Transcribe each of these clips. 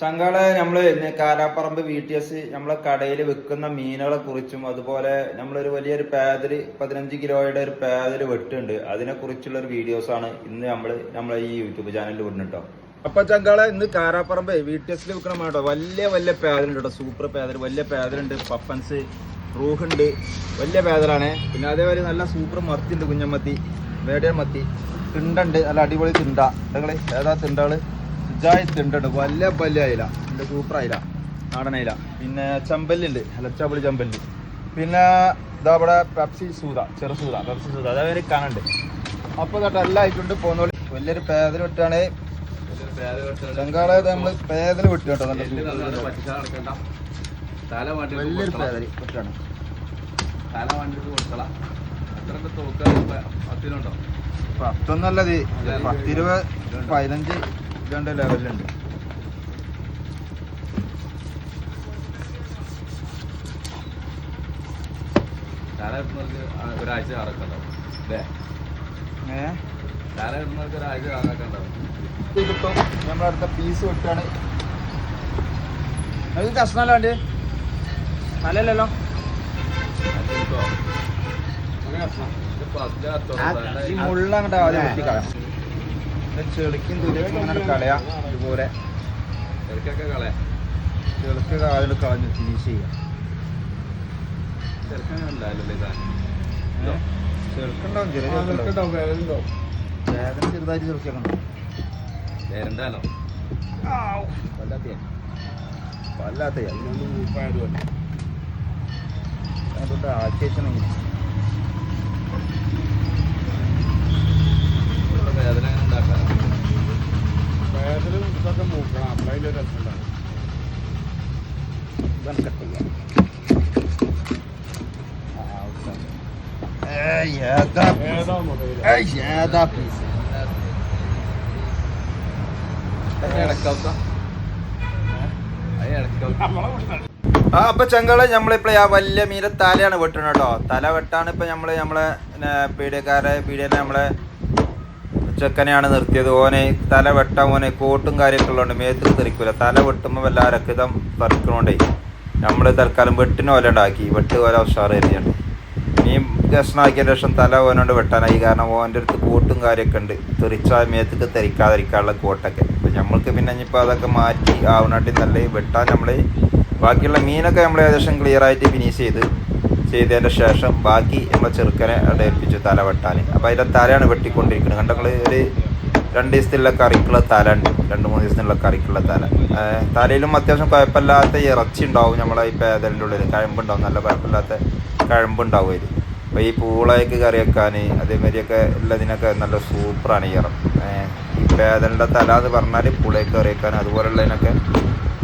ചങ്കാളെ നമ്മള് കാരാപ്പറമ്പ് VTS നമ്മളെ കടയിൽ വിൽക്കുന്ന മീനുകളെ കുറിച്ചും അതുപോലെ നമ്മളൊരു വലിയൊരു പാതില് 15 കിലോയുടെ ഒരു പാതില് വെട്ടുണ്ട് അതിനെ കുറിച്ചുള്ള ഒരു വീഡിയോസ് ആണ് ഇന്ന് നമ്മളെ ഈ യൂട്യൂബ് ചാനലിൽ വിടുന്നുട്ടോ. അപ്പൊ ചങ്കാളെ ഇന്ന് കാരാപ്പറമ്പ് VTS വിൽക്കണം കേട്ടോ. വലിയ പാതിലുണ്ട് കേട്ടോ, സൂപ്പർ പാതിൽ, വലിയ പാതിലുണ്ട്, പപ്പൻസ്, റൂഹുണ്ട്, വലിയ പാതിലാണ്. പിന്നെ അതേപോലെ നല്ല സൂപ്പർ മത്തി ഉണ്ട്, കുഞ്ഞമ്മത്തി, മേടിയൻ മത്തി, തിണ്ടുണ്ട്, നല്ല അടിപൊളി തിണ്ട. നിങ്ങള് ഏതാ തിണ്ടകള്? തിണ്ടുണ്ട്, വലിയ അയില, എൻ്റെ സൂപ്പർ അയില, നാടൻ അയില. പിന്നെ ചമ്പല്ലുണ്ട്, അലച്ചാപ്പൊളി ചമ്പല്ല്. പിന്നെ ഇതാ ഇവിടെ പെപ്സി സൂത, ചെറുസൂത, പെപ്സി സൂത, അതേപോലെ കാണുന്നുണ്ട്. അപ്പോൾ തൊട്ട് എല്ലാം ആയിട്ടുണ്ട്. പോകുന്നോളി. വലിയൊരു പേദൽ വിട്ടാണ് ബംഗാളെ നമ്മള് പേദൽ വിട്ടു കേട്ടോ. വലിയൊരു പേദൽ വിട്ടാണ്. പത്തൊന്നല്ലത്, 10, 20, 15 ലെവലുണ്ട്. ഒരാഴ്ച കറക്കുണ്ടാവും അല്ലേ? ഒരാഴ്ച കറക്കുണ്ടാവും. കിട്ടും. നമ്മളടുത്ത പീസ് വിട്ടാണ്. അത് കഷ്ണല്ലാണ്ട് നല്ലല്ലോ. ഈ മുള്ളങ്ങോട്ട് ആദ്യം വെട്ടിക്കളയാം. ചെളിക്കും തുലിക്കും അങ്ങനെ കളയാം. ഇതുപോലെ ചെറുക്കൊക്കെ കളയാം. ചെളുക്ക് ആദ്യം കളഞ്ഞ് ഫിനിഷ് ചെയ്യാം. ചെറുക്കുണ്ടാവും, ചെറുക്കുണ്ടാവും, വേദന ചെറുതായിട്ട് ചെറുക്കൊക്കെ ഉണ്ടാവും. വേരണ്ടാലോ വല്ലാത്ത അതുകൊണ്ട് ആക്കിയെങ്കിൽ വേദന അങ്ങനെ ഉണ്ടാക്കാം. വേദന ഇതൊക്കെ മൂക്കണം, അപ്പളതിൻ്റെ രസം ഉണ്ടാകും. അപ്പൊ ചങ്കള് നമ്മളിപ്പോ ആ വലിയ മീനെ തലയാണ് വെട്ടണം കേട്ടോ. തല വെട്ടാണ് ഇപ്പൊ നമ്മളെ പീഡിയയിലെ നമ്മളെ ചെക്കനെയാണ് നിർത്തിയത്. ഓനെ തല വെട്ടാൻ, ഓനെ കോട്ടും കാര്യമൊക്കെ ഉള്ളതുകൊണ്ട് മേത്തിൽ തെറിക്കൂല. തല വെട്ടുമ്പോൾ വല്ല രക്തം തെറിക്കണോണ്ടേ നമ്മൾ തൽക്കാലം വെട്ടിന് ഓല ഉണ്ടാക്കി. വെട്ട് ഓല ഉഷാറ് തന്നെയാണ്. ഈ കഷ്ണമാക്കിയതിന് ശേഷം തല ഓനോണ്ട് വെട്ടാനായി. കാരണം ഓൻ്റെ അടുത്ത് കോട്ടും കാര്യമൊക്കെ ഉണ്ട്, തെറിച്ചാൽ മേത്തേക്ക് തെറിക്കാതിരിക്കാനുള്ള കോട്ടൊക്കെ. അപ്പം നമ്മൾക്ക് പിന്നെ ഇനിയിപ്പോൾ അതൊക്കെ മാറ്റി ആവനാട്ടി നല്ല വെട്ടാൻ നമ്മൾ ബാക്കിയുള്ള മീനൊക്കെ നമ്മൾ ഏകദേശം ക്ലിയർ ആയിട്ട് ഫിനിഷ് ചെയ്തതിൻ്റെ ശേഷം ബാക്കി നമ്മൾ ചെറുക്കനെ അവിടെ ഏൽപ്പിച്ചു തല വെട്ടാൻ. അപ്പോൾ അതിൻ്റെ തലയാണ് വെട്ടിക്കൊണ്ടിരിക്കുന്നത്. കണ്ടങ്ങൾ ഒരു 2 ദിവസത്തിലുള്ള കറിക്കുള്ള തല ഉണ്ട്, 2-3 ദിവസത്തിനുള്ള കറിക്കുള്ള തല. തലയിലും അത്യാവശ്യം കുഴപ്പമില്ലാത്ത ഇറച്ചി ഉണ്ടാവും. നമ്മളെ ഈ പേദലിൻ്റെ ഉള്ളിൽ കഴമ്പുണ്ടാവും, നല്ല കുഴപ്പമില്ലാത്ത കഴമ്പുണ്ടാവും ഇത്. അപ്പോൾ ഈ പൂളയൊക്കെ കറി വെക്കാൻ അതേമാതിരിയൊക്കെ ഉള്ളതിനൊക്കെ നല്ല സൂപ്പറാണ് ഈ ഇറം. ഈ പേദലിൻ്റെ തല എന്ന് പറഞ്ഞാൽ പൂളയൊക്കെ കറി വെക്കാൻ അതുപോലുള്ളതിനൊക്കെ.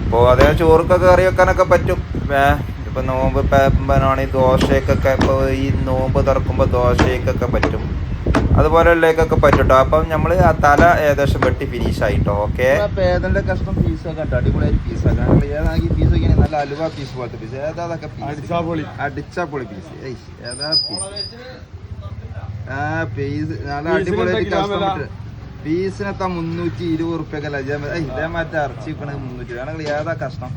അപ്പോൾ അതേ ചോറുക്കൊക്കെ കറി വെക്കാനൊക്കെ പറ്റും. ഇപ്പോൾ നോമ്പ് ആണെങ്കിൽ ദോശയ്ക്കൊക്കെ, ഇപ്പോൾ ഈ നോമ്പ് തുറക്കുമ്പോൾ ദോശയ്ക്കൊക്കെ പറ്റും, അതുപോലെയുള്ളതൊക്കെ പറ്റും. അപ്പം നമ്മൾ ആ തല ഏകദേശം വെട്ടി ഫിനിഷ് ആയിട്ടോ. ഓക്കെ, പേദലിൻ്റെ കഷ്ണം പീസൊക്കെ ഉണ്ട്, അടിപൊളിയായിട്ട് പീസാണ്. ഏതാണെങ്കിൽ പീസ് ഒക്കെ നല്ല അലുവ പീസ് പോലത്തെ പീസ്. ഏതാതൊക്കെ അടിച്ചാപ്പൊളി പീസ്. ഏതാ പീസ് നല്ല അടിപൊളിയായിട്ട് കഷ്ടപ്പെട്ട് പീസിനെത്താ 320 റുപ്യൊക്കെ അല്ല. ഇതേ മറ്റേ ഇറച്ചി വെക്കണത് 300 രൂപ. ഏതാ കഷ്ണം?